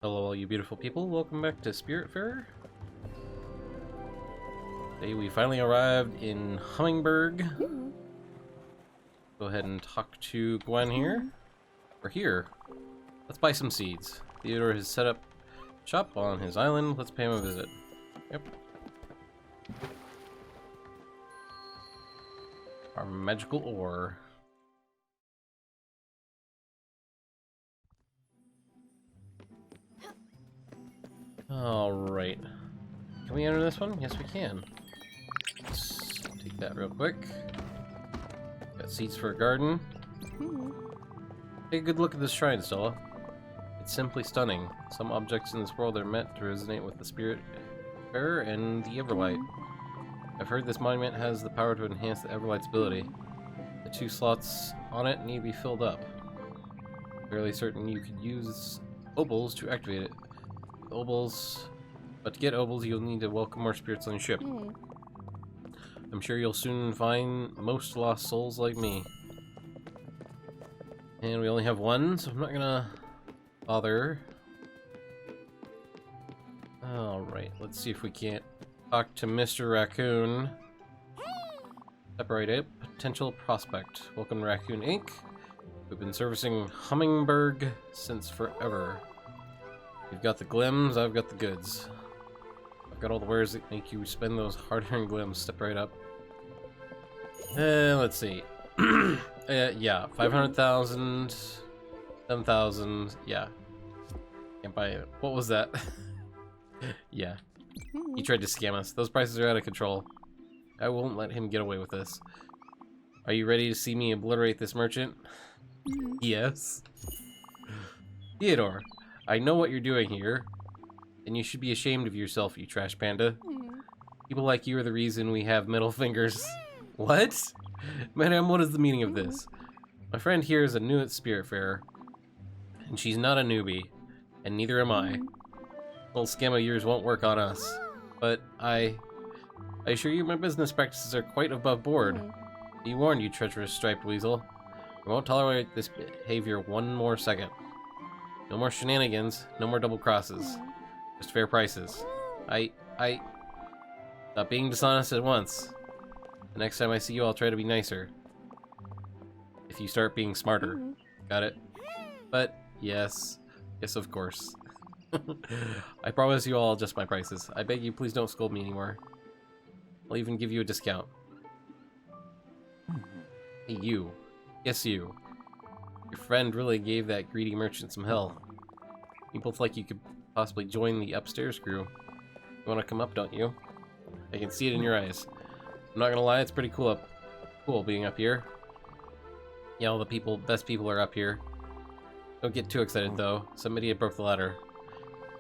Hello, all you beautiful people. Welcome back to Spiritfarer. Today we finally arrived in Hummingberg. Go ahead and talk to Gwen here. We're here. Let's buy some seeds. Theodore has set up shop on his island. Let's pay him a visit. Yep. Our magical ore. Alright. Can we enter this one? Yes, we can. Let's take that real quick. Got seeds for a garden. Take a good look at this shrine, Stella. It's simply stunning. Some objects in this world are meant to resonate with the Spiritfarer and the Everlight. I've heard this monument has the power to enhance the Everlight's ability. The 2 slots on it need to be filled up. Fairly certain you could use obols to activate it. But to get obols, you'll need to welcome more spirits on your ship. I'm sure you'll soon find most lost souls like me. And we only have one, so I'm not gonna bother. Alright, let's see if we can't talk to Mr. Raccoon. Separate a potential prospect. Welcome to Raccoon Inc. We've been servicing Hummingberg since forever. You've got the glims, I've got the goods. I've got all the wares that make you spend those hard-earned glims. Step right up. Let's see. Yeah, 500,000, 7,000, yeah. Can't buy it. What was that? Yeah. He tried to scam us. Those prices are out of control. I won't let him get away with this. Are you ready to see me obliterate this merchant? Yes. Theodore. I know what you're doing here, and you should be ashamed of yourself, you trash panda. People like you are the reason we have middle fingers. What? Madam, what is the meaning of this? My friend here is a new at Spiritfarer, and she's not a newbie, and neither am I. Little scam of yours won't work on us, but I assure you my business practices are quite above board. Be warned, you treacherous striped weasel. We won't tolerate this behavior one more second. No more shenanigans, no more double crosses. Just fair prices. Stop being dishonest at once. The next time I see you, I'll try to be nicer. If you start being smarter. Got it? But, yes. Yes, of course. I promise you I'll adjust my prices. I beg you, please don't scold me anymore. I'll even give you a discount. Hey, you. Yes, you. Your friend really gave that greedy merchant some hell. You both like you could possibly join the upstairs crew. You want to come up, don't you? I can see it in your eyes. I'm not gonna lie, it's pretty cool being up here. Yeah, all the best people are up here. Don't get too excited though. Some idiot broke the ladder.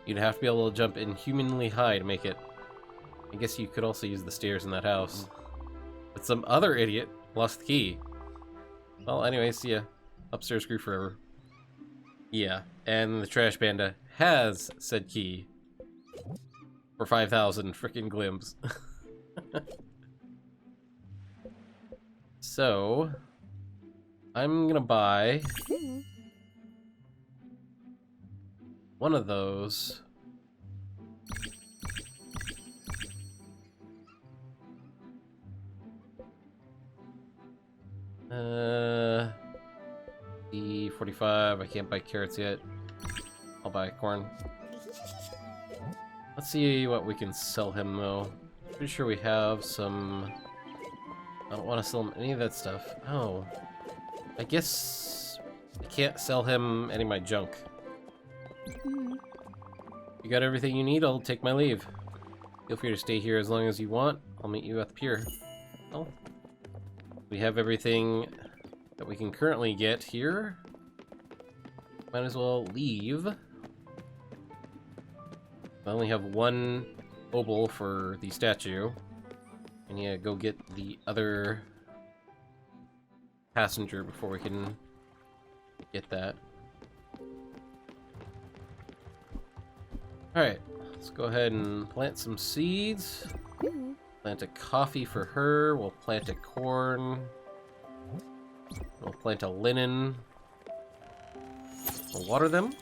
You'd have to be able to jump inhumanly high to make it. I guess you could also use the stairs in that house. But some other idiot lost the key. Well, anyway, see ya. Upstairs crew forever. Yeah, and the trash panda has said key. For 5,000 freaking glims. So, I'm gonna buy one of those. D45, I can't buy carrots yet. I'll buy corn. Let's see what we can sell him though. Pretty sure we have some... I don't want to sell him any of that stuff. Oh. I guess I can't sell him any of my junk. You got everything you need, I'll take my leave. Feel free to stay here as long as you want. I'll meet you at the pier. Well, we have everything that we can currently get here. Might as well leave. I only have one obol for the statue. I need to go get the other passenger before we can get that. Alright, let's go ahead and plant some seeds. Plant a coffee for her. We'll plant a corn. We'll plant a linen. We'll water them.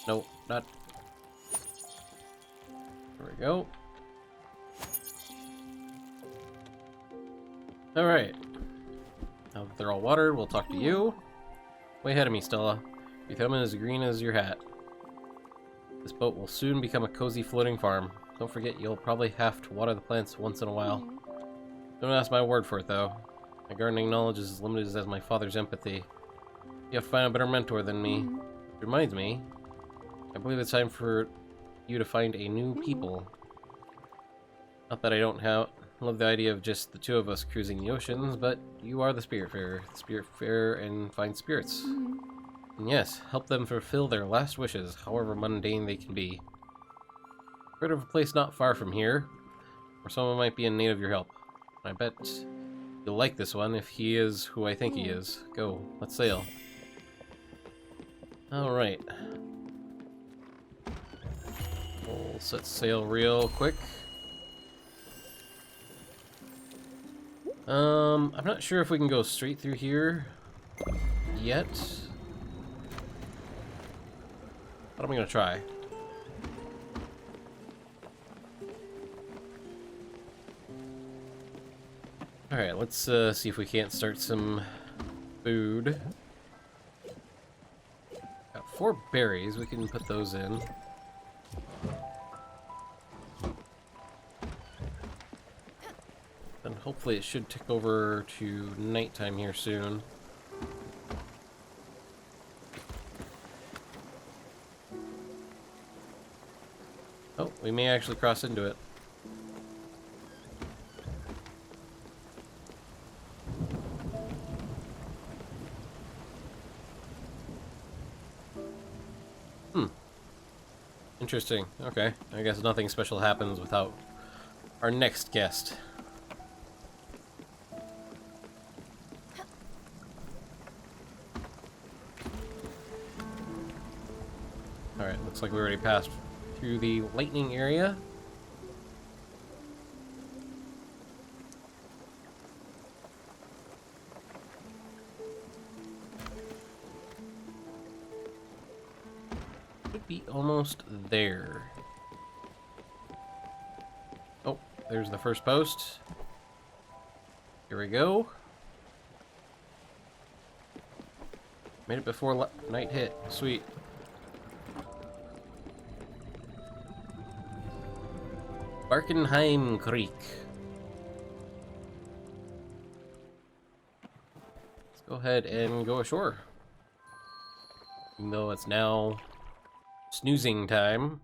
Nope, not. There we go. Alright. Now that they're all watered, we'll talk to you. Way ahead of me, Stella. Your thumb is as green as your hat. This boat will soon become a cozy floating farm. Don't forget, you'll probably have to water the plants once in a while. Don't ask my word for it, though. My gardening knowledge is as limited as my father's empathy. You have to find a better mentor than me. It reminds me, I believe it's time for you to find a new people. Not that I don't love the idea of just the two of us cruising the oceans, but you are the Spiritfarer. The Spiritfarer and find spirits. And yes, help them fulfill their last wishes, however mundane they can be. Heard of a place not far from here, where someone might be in need of your help. I bet you'll like this one if he is who I think he is. Go, let's sail. Alright. We'll set sail real quick. I'm not sure if we can go straight through here yet. But I'm gonna try. Alright, let's see if we can't start some food. Got 4 berries, we can put those in. And hopefully it should tick over to nighttime here soon. Oh, we may actually cross into it. Interesting. Okay. I guess nothing special happens without our next guest. Alright, looks like we already passed through the lightning area. Should be almost there. Oh, there's the first post. Here we go. Made it before night hit. Sweet. Barkenheim Creek. Let's go ahead and go ashore. Even though it's now snoozing time.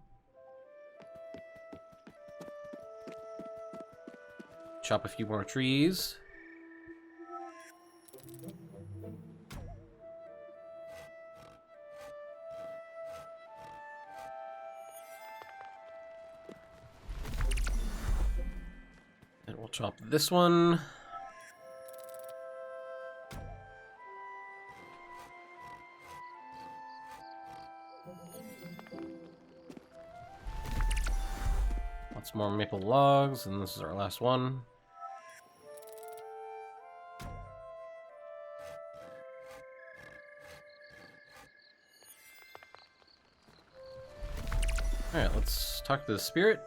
Chop a few more trees. And we'll chop this one. Lots more maple logs, and this is our last one. Alright, let's talk to the spirit.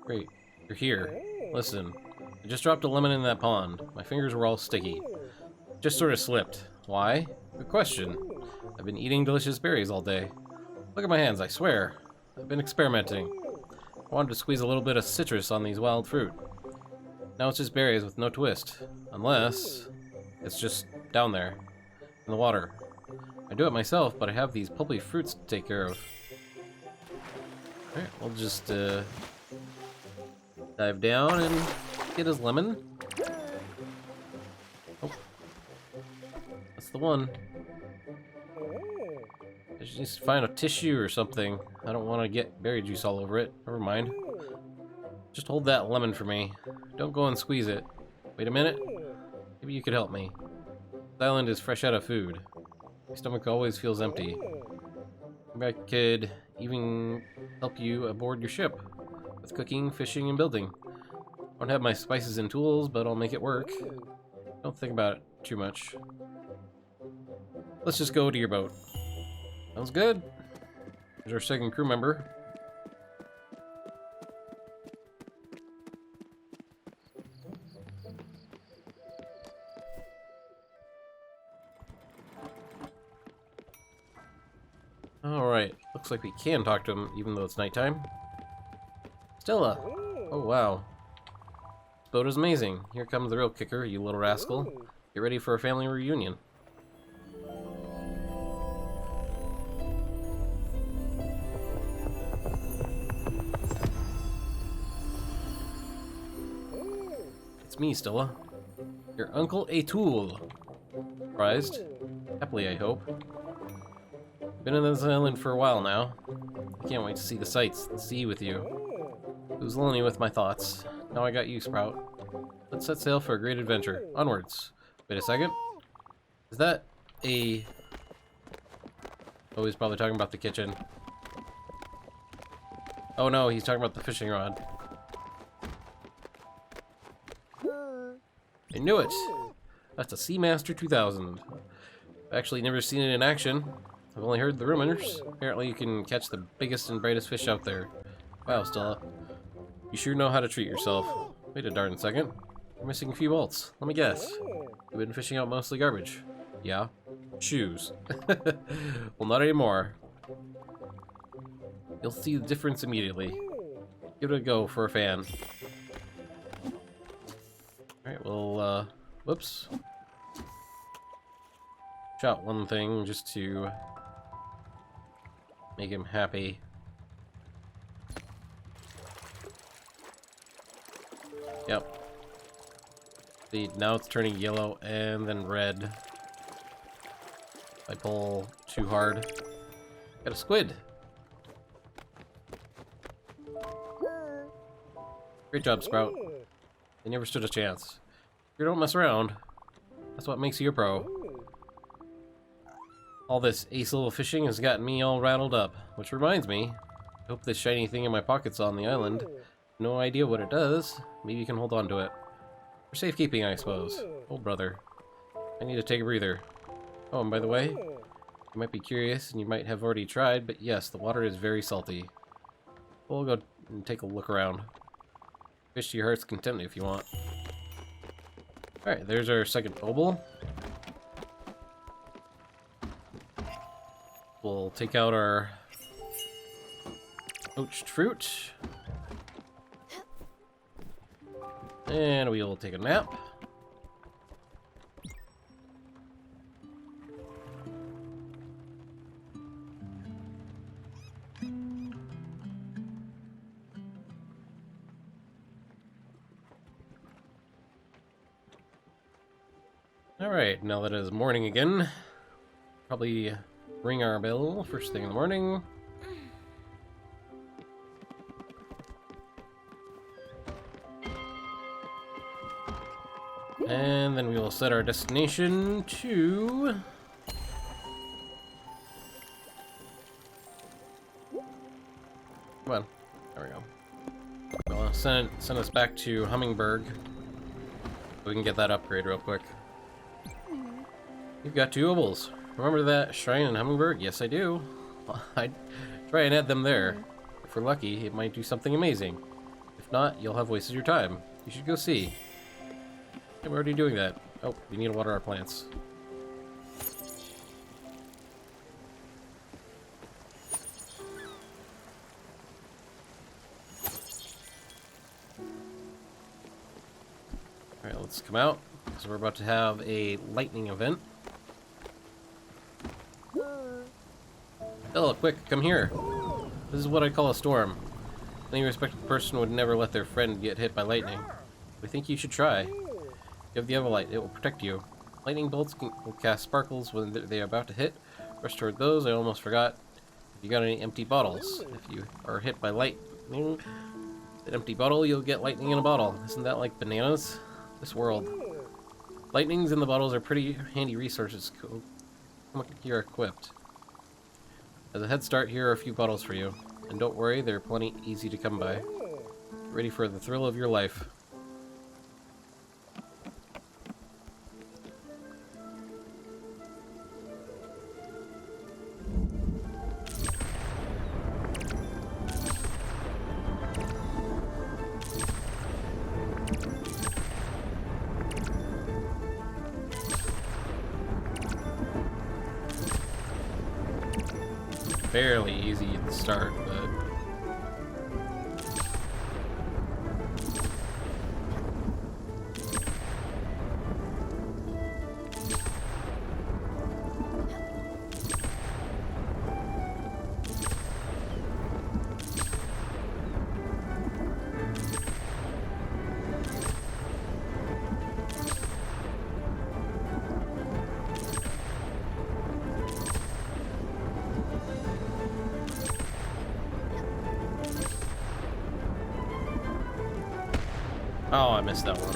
Great, you're here. Listen, I just dropped a lemon in that pond. My fingers were all sticky. Just sort of slipped. Why? Good question. I've been eating delicious berries all day. Look at my hands, I swear. I've been experimenting. I wanted to squeeze a little bit of citrus on these wild fruit. Now it's just berries with no twist. Unless it's just down there in the water. I do it myself, but I have these pulpy fruits to take care of. Alright, we'll just dive down and get his lemon. Oh. That's the one. I just need to find a tissue or something. I don't want to get berry juice all over it. Never mind. Just hold that lemon for me. Don't go and squeeze it. Wait a minute. Maybe you could help me. This island is fresh out of food. My stomach always feels empty. Maybe I could even help you aboard your ship. With cooking, fishing, and building. I don't have my spices and tools, but I'll make it work. Don't think about it too much. Let's just go to your boat. Sounds good. There's our second crew member. Alright, looks like we can talk to him even though it's nighttime. Stella! Oh wow. This boat is amazing. Here comes the real kicker, you little rascal. Get ready for a family reunion. It's me, Stella. Your Uncle Atul. Surprised? Happily, I hope. Been on this island for a while now. I can't wait to see the sights, the sea with you. It was lonely with my thoughts. Now I got you, Sprout. Let's set sail for a great adventure. Onwards. Wait a second. Is that a... Oh, he's probably talking about the kitchen. Oh no, he's talking about the fishing rod. I knew it! That's a Seamaster 2000. I've actually never seen it in action. I've only heard the rumors. Apparently you can catch the biggest and brightest fish out there. Wow, Stella. You sure know how to treat yourself. Wait a darn second. You're missing a few bolts. Let me guess. You've been fishing out mostly garbage. Yeah? Shoes. Well, not anymore. You'll see the difference immediately. Give it a go for a fan. Alright, well, whoops. Shot one thing just to make him happy. Yep. See, now it's turning yellow and then red. If I pull too hard. Got a squid! Great job, Sprout. They never stood a chance. You don't mess around. That's what makes you a pro. All this ace level fishing has gotten me all rattled up. Which reminds me, I hope this shiny thing in my pocket's on the island. No idea what it does. Maybe you can hold on to it. For safekeeping, I suppose. Oh, brother. I need to take a breather. Oh, and by the way, you might be curious, and you might have already tried, but yes, the water is very salty. We'll go and take a look around. Fish to your heart's content if you want. Alright, there's our second obel. We'll take out our poached fruit. And we will take a nap. Alright, now that it is morning again, probably ring our bell first thing in the morning. And then we will set our destination to... Come on. There we go. Well, send us back to Hummingbird. So we can get that upgrade real quick. You've got 2 obels. Remember that shrine in Hummingbird? Yes, I do. I'd try and add them there. If we're lucky, it might do something amazing. If not, you'll have wasted your time. You should go see. Yeah, we're already doing that. Oh, we need to water our plants. Alright, let's come out. So we're about to have a lightning event. Stella, quick, come here. This is what I call a storm. Any respected person would never let their friend get hit by lightning. We think you should try. You have the Everlight, it will protect you. Lightning bolts will cast sparkles when they are about to hit. Rush toward those, I almost forgot. If you got any empty bottles, if you are hit by lightning, an empty bottle, you'll get lightning in a bottle. Isn't that like bananas? This world. Lightnings in the bottles are pretty handy resources. Come here equipped. As a head start, here are a few bottles for you. And don't worry, they're plenty easy to come by. Get ready for the thrill of your life. fairly easy at the start, but... Oh, I missed that one.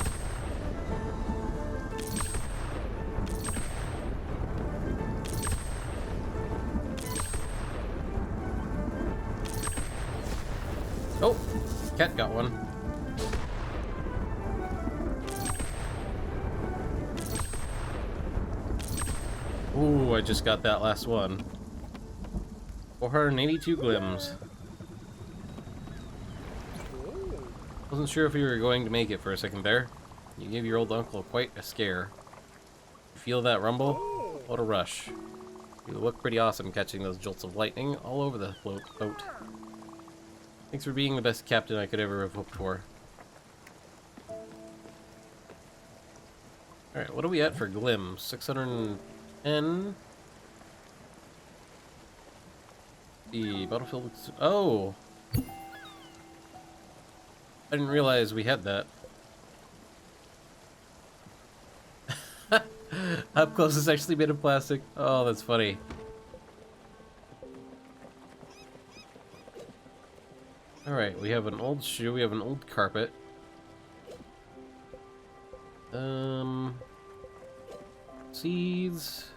Oh, cat got one. Ooh, I just got that last one. 482 glims. Wasn't sure if you were going to make it for a second there. You gave your old uncle quite a scare. Feel that rumble? What a rush. You look pretty awesome catching those jolts of lightning all over the boat. Thanks for being the best captain I could ever have hoped for. Alright, what are we at for Glim? 610? The battlefield looks... Oh! I didn't realize we had that. Up close is actually made of plastic. Oh, that's funny. Alright, we have an old shoe, we have an old carpet. Seeds.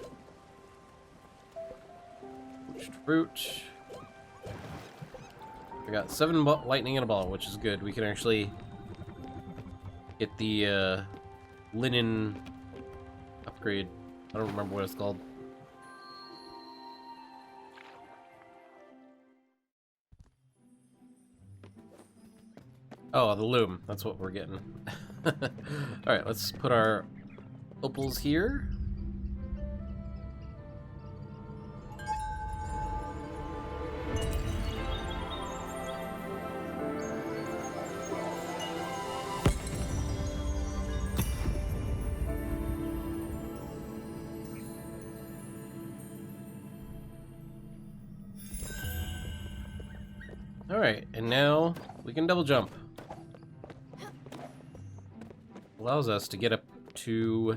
Poached fruit. I got 7 lightning and a ball, which is good. We can actually get the linen upgrade. I don't remember what it's called. Oh, the loom. That's what we're getting. Alright, let's put our opals here. Alright, and now we can double jump. Allows us to get up to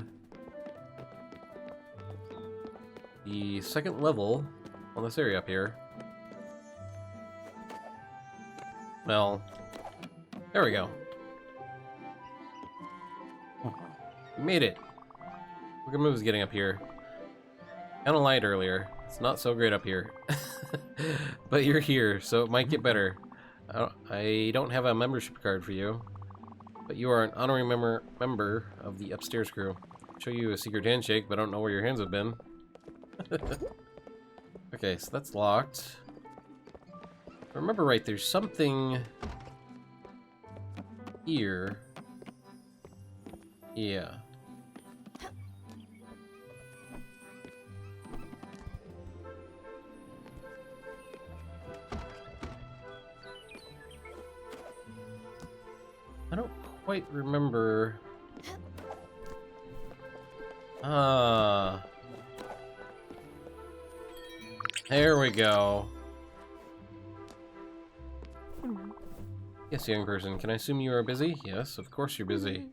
the second level on this area up here. Well, there we go. We made it. Look at moves getting up here. Kinda lied earlier. It's not so great up here. But you're here, so it might get better. I don't have a membership card for you, but you are an honorary member of the upstairs crew. I'll show you a secret handshake, but I don't know where your hands have been. Okay, so that's locked. If I remember right, there's something here. Yeah. I don't quite remember. Ah. There we go. Yes, young person. Can I assume you are busy? Yes, of course you're busy.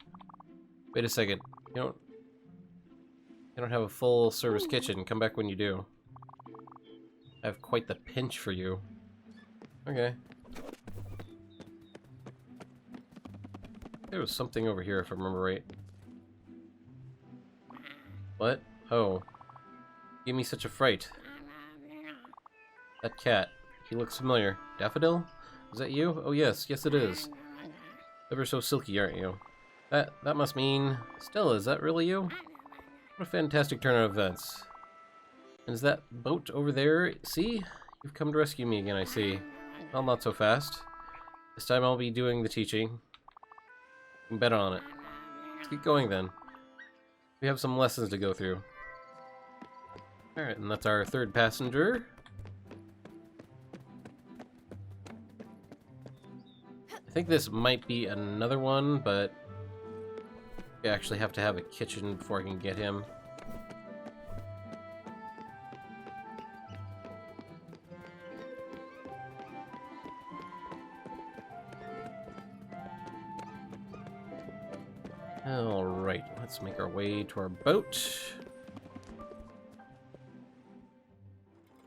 Wait a second. You don't have a full service kitchen. Come back when you do. I have quite the pinch for you. Okay. There was something over here if I remember right. What? Oh. Give me such a fright. That cat. He looks familiar. Daffodil? Is that you? Oh yes, yes it is. Ever so silky, aren't you? That must mean... Stella, is that really you? What a fantastic turn of events. And is that boat over there? See? You've come to rescue me again, I see. Well, not so fast. This time I'll be doing the teaching. You can bet on it. Let's get going then. We have some lessons to go through. Alright, and that's our third passenger. think this might be another one, but I actually have to have a kitchen before I can get him. Alright, let's make our way to our boat.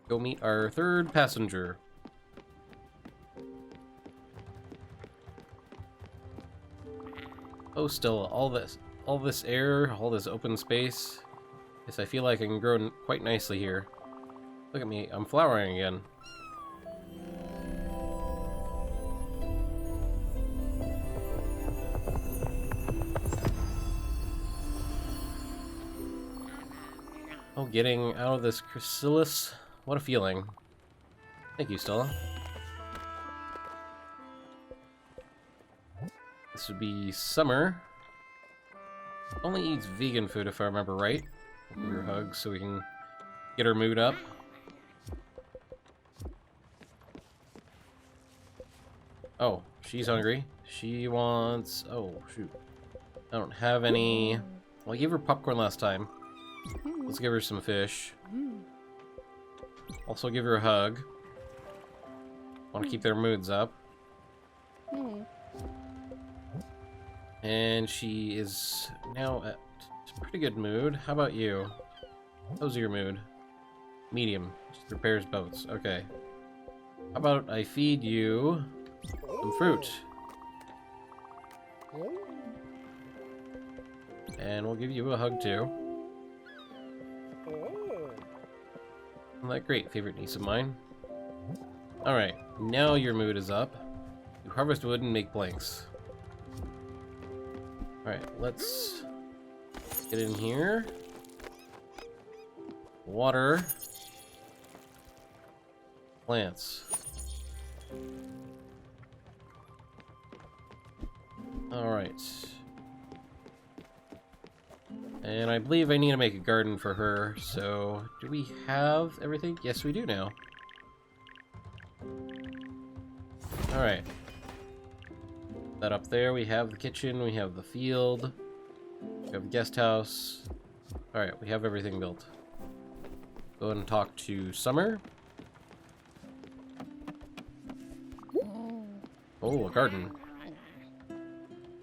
Go meet our third passenger. Oh, still, all this air, all this open space. Yes, I feel like I can grow quite nicely here. Look at me, I'm flowering again. Oh, getting out of this chrysalis. What a feeling. Thank you, Stella. This would be Summer. Only eats vegan food if I remember right. Give her a hug so we can get her mood up. Oh, she's hungry. She wants... Oh, shoot. I don't have any... Well, I gave her popcorn last time. Let's give her some fish. Also give her a hug. Want to keep their moods up. And she is now at a pretty good mood. How about you? How's your mood? Medium. Just repairs boats. Okay. How about I feed you some fruit? And we'll give you a hug too. Isn't that great? Favorite niece of mine. Alright, now your mood is up. You harvest wood and make planks. Alright, let's get in here. Water. Plants. Alright. And I believe I need to make a garden for her, so do we have everything? Yes, we do now. Alright. That up there, we have the kitchen, we have the field, we have the guest house. Alright, we have everything built. Go ahead and talk to Summer. Oh, a garden.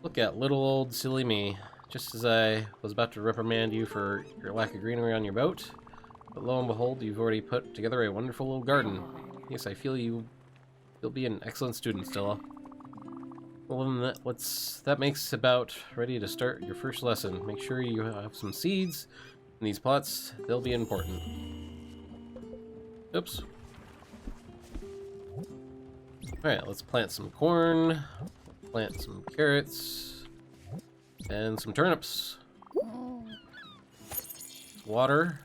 Look at little old silly me. Just as I was about to reprimand you for your lack of greenery on your boat, but lo and behold, you've already put together a wonderful little garden. Yes, I feel you'll be an excellent student, Stella. Well, then that makes about ready to start your first lesson. Make sure you have some seeds in these pots. They'll be important. Oops. Alright, let's plant some corn, plant some carrots, and some turnips. Water.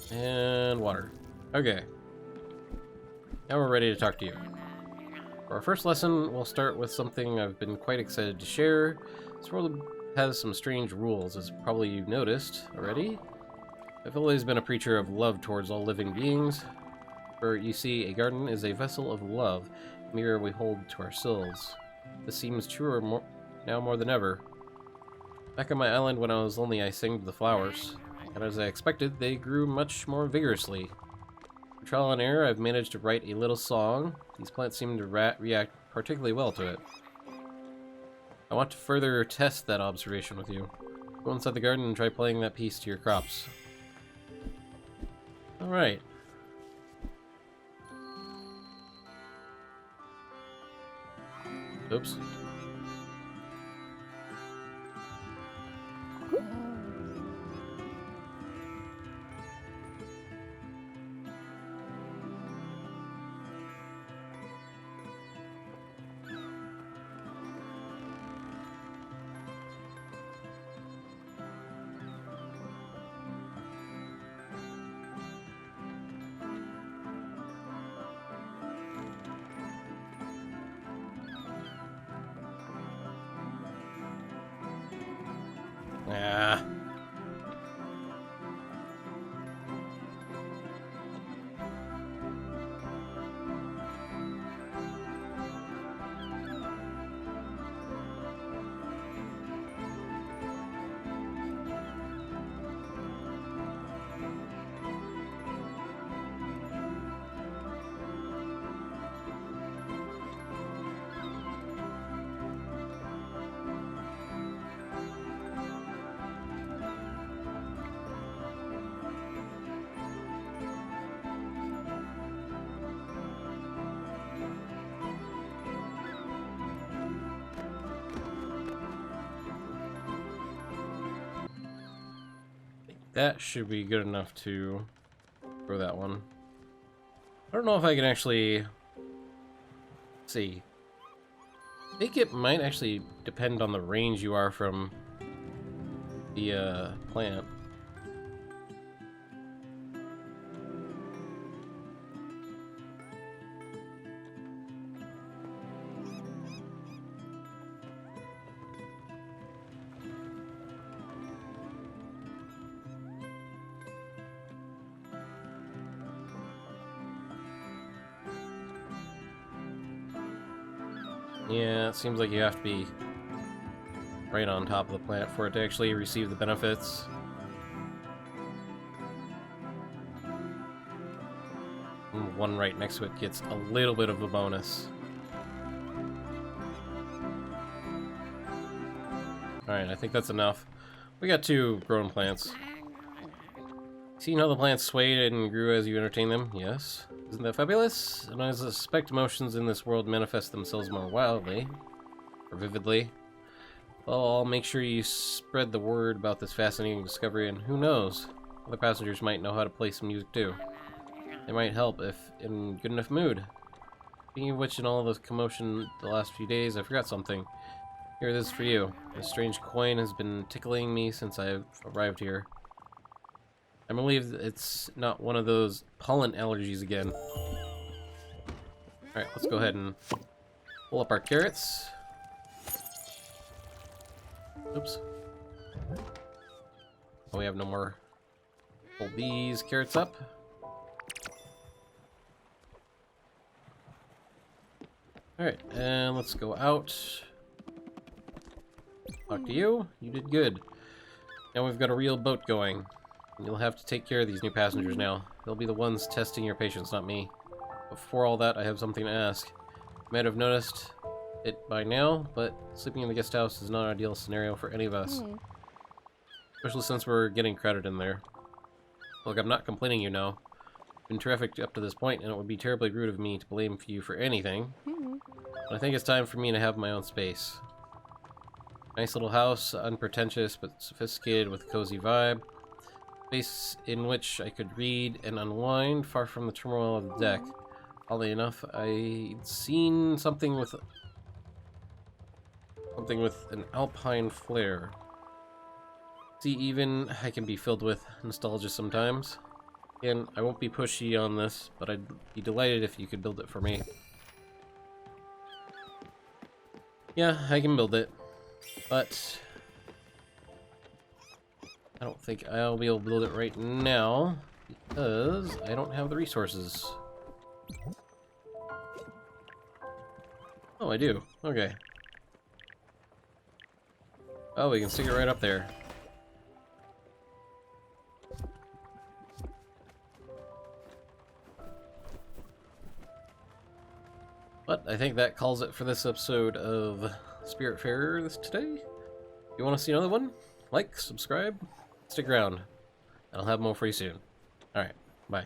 And water. Okay. Now we're ready to talk to you. For our first lesson, we'll start with something I've been quite excited to share. This world has some strange rules, as probably you've noticed already. I've always been a preacher of love towards all living beings. For, you see, a garden is a vessel of love, a mirror we hold to ourselves. This seems truer now more than ever. Back on my island when I was lonely, I sang to the flowers, and as I expected, they grew much more vigorously. Through trial and error, I've managed to write a little song. These plants seem to react particularly well to it. I want to further test that observation with you. Go inside the garden and try playing that piece to your crops. Alright. Oops. Ah. that should be good enough to grow that one. I don't know if I can actually see. I think it might actually depend on the range you are from the plant. Yeah, it seems like you have to be right on top of the plant for it to actually receive the benefits. And one right next to it gets a little bit of a bonus. Alright, I think that's enough. We got 2 grown plants. Seen how the plants swayed and grew as you entertained them? Yes. Isn't that fabulous? And I suspect emotions in this world manifest themselves more wildly, or vividly. Well, I'll make sure you spread the word about this fascinating discovery, and who knows? Other passengers might know how to play some music too. They might help if in good enough mood. Speaking of which, in all the commotion the last few days, I forgot something. Here it is for you. This strange coin has been tickling me since I arrived here. I believe it's not one of those pollen allergies again. Alright, let's go ahead and pull up our carrots. Oops. Oh, we have no more. Pull these carrots up. Alright, and let's go out. Talk to you. You did good. Now we've got a real boat going. You'll have to take care of these new passengers now. They'll be the ones testing your patience, not me. Before all that, I have something to ask. You might have noticed it by now, but sleeping in the guest house is not an ideal scenario for any of us. Especially since we're getting crowded in there. Look, I'm not complaining, you know. Been terrific up to this point, and it would be terribly rude of me to blame you for anything. But I think it's time for me to have my own space. Nice little house, unpretentious but sophisticated with a cozy vibe. Space in which I could read and unwind, far from the turmoil of the deck. Oddly enough, I'd seen something with an alpine flair. See, even I can be filled with nostalgia sometimes. Again, I won't be pushy on this, but I'd be delighted if you could build it for me. Yeah, I can build it, but I don't think I'll be able to build it right now because I don't have the resources. Oh, I do. Okay. Oh, we can stick it right up there. But I think that calls it for this episode of Spiritfarer today. If you want to see another one, like, subscribe, stick around. I'll have more for you soon. Alright, bye.